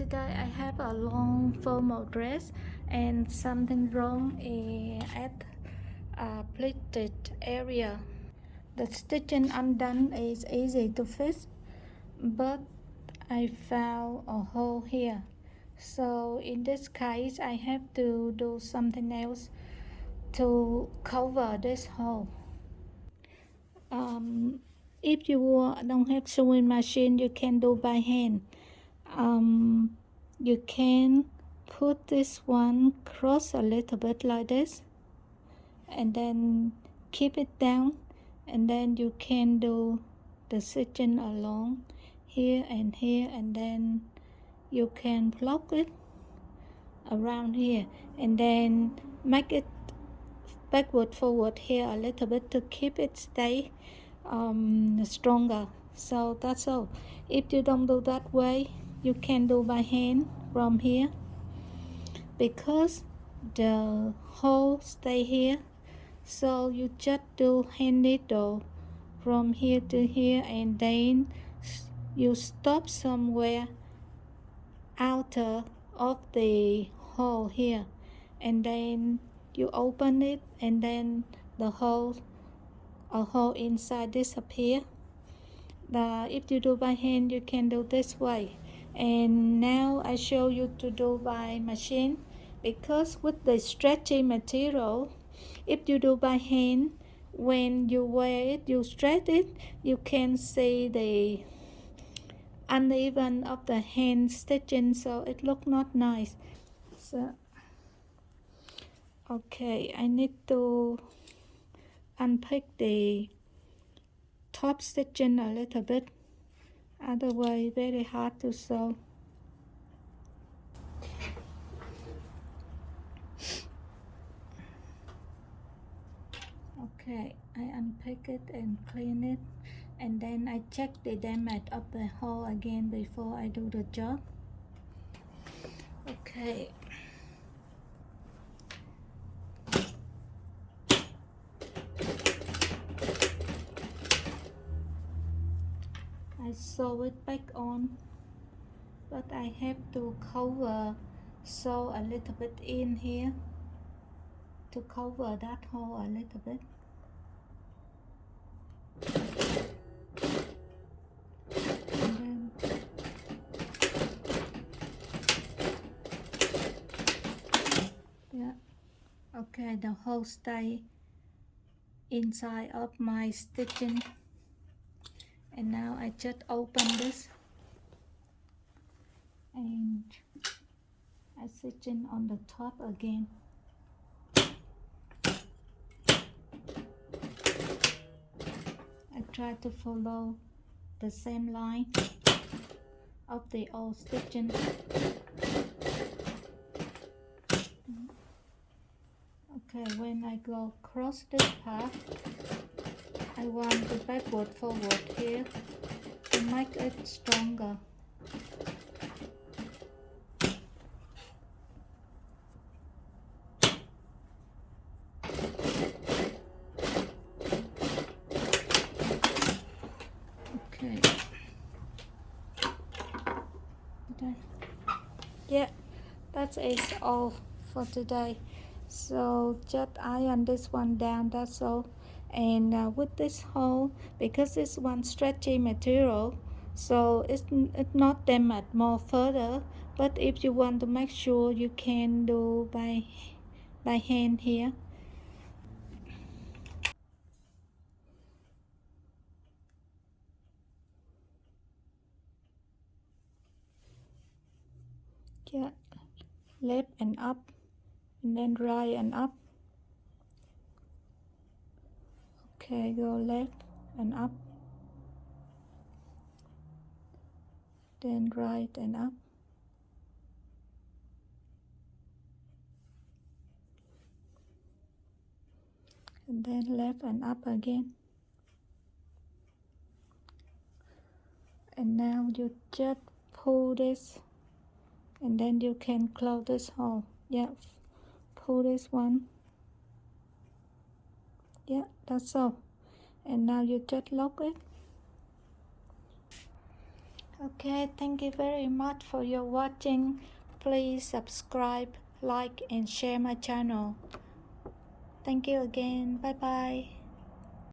today I have a long formal dress and something wrong at a pleated area. The stitching undone is easy to fix, but I found a hole here. So in this case I have to do something else to cover this hole. If you don't have sewing machine, you can do by hand. You can put this one cross a little bit like this and then keep it down, and then you can do the stitching along here, and then you can block it around here and then make it backward forward here a little bit to keep it stay stronger. So that's all. If you don't do that way, you can do by hand from here, because the hole stay here. So you just do hand needle from here to here, and then you stop somewhere outer of the hole here, and then you open it, and then a hole inside disappear. If you do by hand, you can do this way. And now I show you to do by machine, because with the stretchy material, if you do by hand, when you wear it, you stretch it, you can see the uneven of the hand stitching, so it look not nice. So okay, I need to unpick the top stitching a little bit, otherwise very hard to sew. Okay, I unpick it and clean it, and then I check the damage of the hole again before I do the job. Okay. I sew it back on, but I have to sew a little bit in here to cover that hole a little bit. And then yeah, okay, the hole stay inside of my stitching. And now I just open this and I stitch in on the top again. I try to follow the same line of the old stitching. Okay, when I go across this part, I want to backward forward here to make it stronger. Okay. Yeah, that is all for today. So just iron this one down, that's all. And with this hole, because it's one stretchy material, so it's not damaged more further. But if you want to make sure, you can do by hand here. Yeah, left and up, and then right and up. Okay, go left and up, then right and up. And then left and up again. And now you just pull this, and then you can close this hole. Yeah, pull this one. Yeah, that's all. And now you just lock it. Okay, thank you very much for your watching. Please subscribe, like and share my channel. Thank you again. Bye bye.